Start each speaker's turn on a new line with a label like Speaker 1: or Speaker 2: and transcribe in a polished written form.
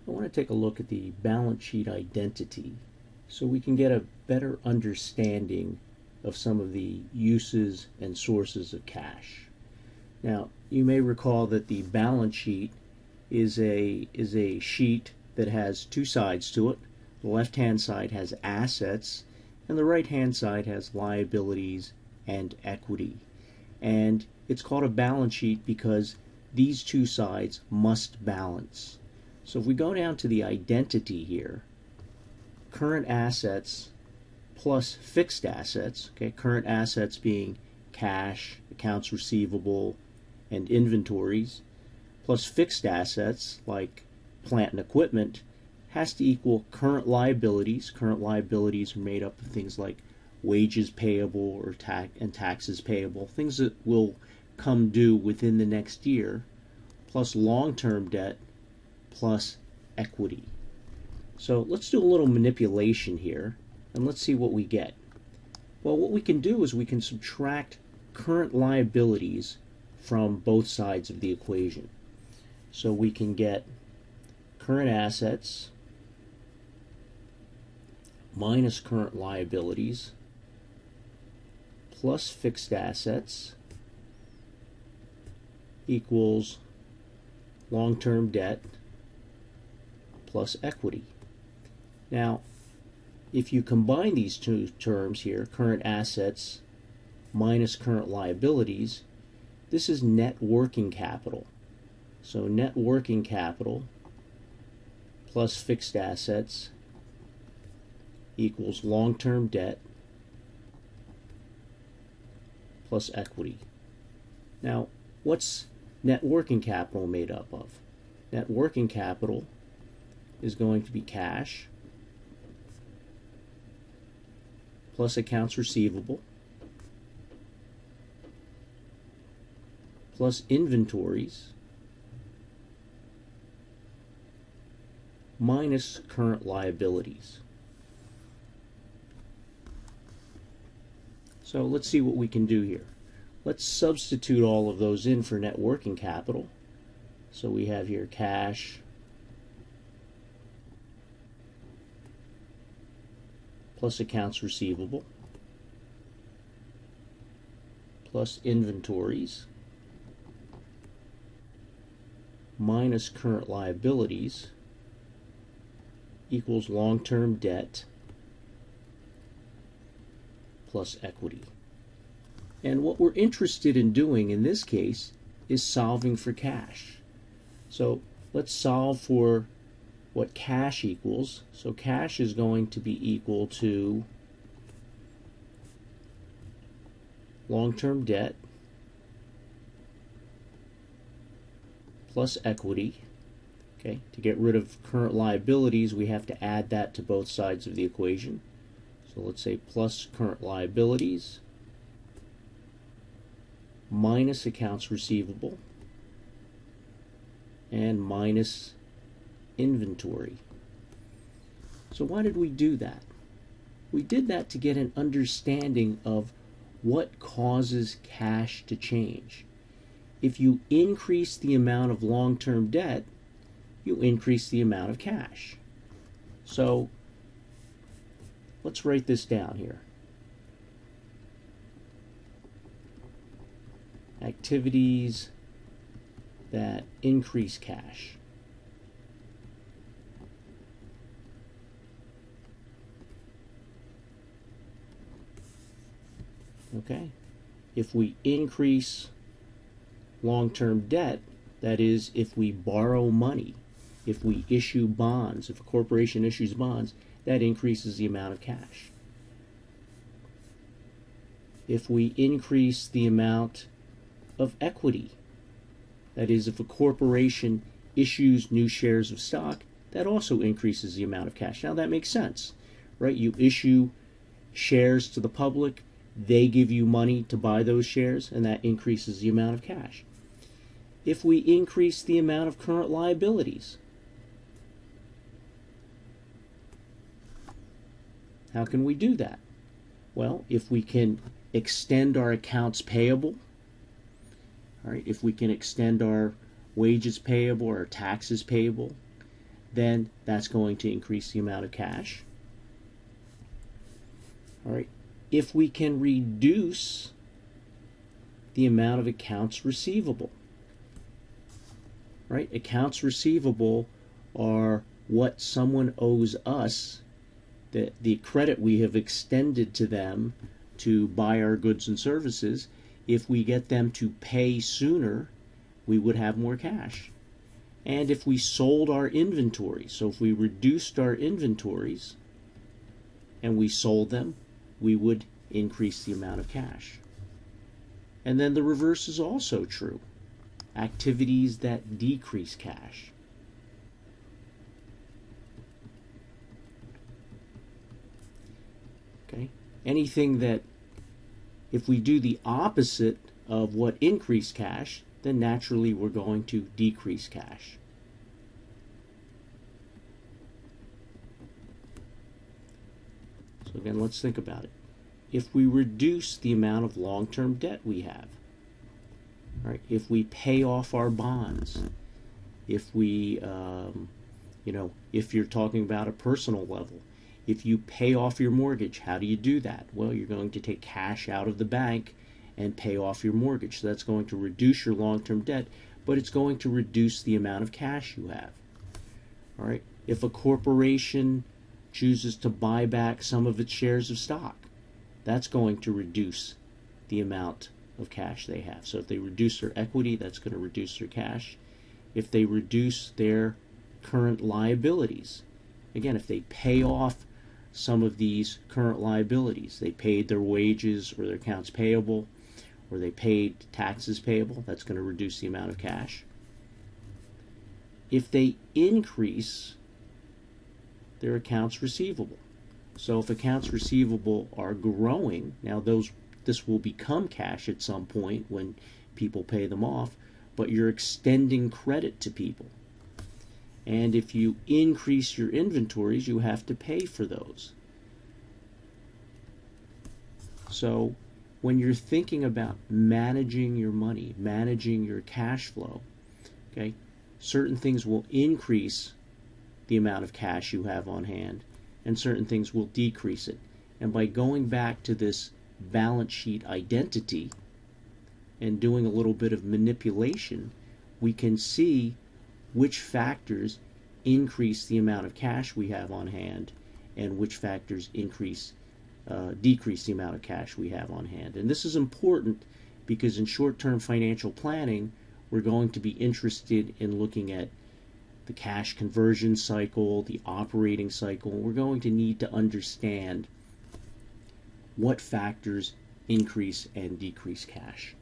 Speaker 1: I want to take a look at the balance sheet identity so we can get a better understanding of some of the uses and sources of cash. Now, you may recall that the balance sheet is a sheet that has two sides to it. The left-hand side has assets, and the right-hand side has liabilities and equity. And it's called a balance sheet because these two sides must balance. So if we go down to the identity here, current assets plus fixed assets, okay, current assets being cash, accounts receivable, and inventories, plus fixed assets like plant and equipment, has to equal current liabilities. Current liabilities are made up of things like wages payable or taxes payable, things that will come due within the next year, plus long-term debt plus equity. So let's do a little manipulation here and let's see what we get. Well, what we can do is we can subtract current liabilities from both sides of the equation. So we can get current assets minus current liabilities plus fixed assets equals long-term debt plus equity. Now, if you combine these two terms here, current assets minus current liabilities, this is net working capital. So net working capital plus fixed assets equals long-term debt plus equity. Now, what's net working capital made up of? Net working capital is going to be cash plus accounts receivable plus inventories minus current liabilities. So let's see what we can do here. Let's substitute all of those in for net working capital. So we have here cash plus accounts receivable plus inventories minus current liabilities equals long-term debt plus equity. And what we're interested in doing in this case is solving for cash. So let's solve for what cash equals. So cash is going to be equal to long-term debt plus equity. Okay, to get rid of current liabilities, we have to add that to both sides of the equation. So let's say plus current liabilities minus accounts receivable and minus inventory. So why did we do that? We did that to get an understanding of what causes cash to change. If you increase the amount of long-term debt, you increase the amount of cash. So let's write this down here. Activities that increase cash. Okay? If we increase long-term debt, that is, if we borrow money, if we issue bonds, if a corporation issues bonds, that increases the amount of cash. If we increase the amount of equity, that is, if a corporation issues new shares of stock, that also increases the amount of cash. Now that makes sense, right? You issue shares to the public, they give you money to buy those shares, and that increases the amount of cash. If we increase the amount of current liabilities, how can we do that? Well, if we can extend our accounts payable, all right, if we can extend our wages payable or taxes payable, then that's going to increase the amount of cash. All right. If we can reduce the amount of accounts receivable, right? Accounts receivable are what someone owes us, the credit we have extended to them to buy our goods and services. If we get them to pay sooner, we would have more cash. And if we sold our inventory, so if we reduced our inventories and we sold them, we would increase the amount of cash. And then the reverse is also true. Activities that decrease cash. Okay? Anything that, if we do the opposite of what increased cash, then naturally we're going to decrease cash. So again, let's think about it. If we reduce the amount of long-term debt we have, right? If we pay off our bonds, if we, if you're talking about a personal level, if you pay off your mortgage, how do you do that? Well, you're going to take cash out of the bank and pay off your mortgage. So that's going to reduce your long-term debt, but it's going to reduce the amount of cash you have. All right. If a corporation chooses to buy back some of its shares of stock, that's going to reduce the amount of cash they have. So if they reduce their equity, that's going to reduce their cash. If they reduce their current liabilities, again, if they pay off some of these current liabilities, they paid their wages or their accounts payable, or they paid taxes payable, that's going to reduce the amount of cash. If they increase their accounts receivable, so if accounts receivable are growing, now this will become cash at some point when people pay them off, but you're extending credit to people. And if you increase your inventories, you have to pay for those. So when you're thinking about managing your money, managing your cash flow, okay, certain things will increase the amount of cash you have on hand, and certain things will decrease it. And by going back to this balance sheet identity and doing a little bit of manipulation, we can see which factors increase the amount of cash we have on hand and which factors decrease the amount of cash we have on hand. And this is important because in short-term financial planning, we're going to be interested in looking at the cash conversion cycle, the operating cycle. We're going to need to understand what factors increase and decrease cash.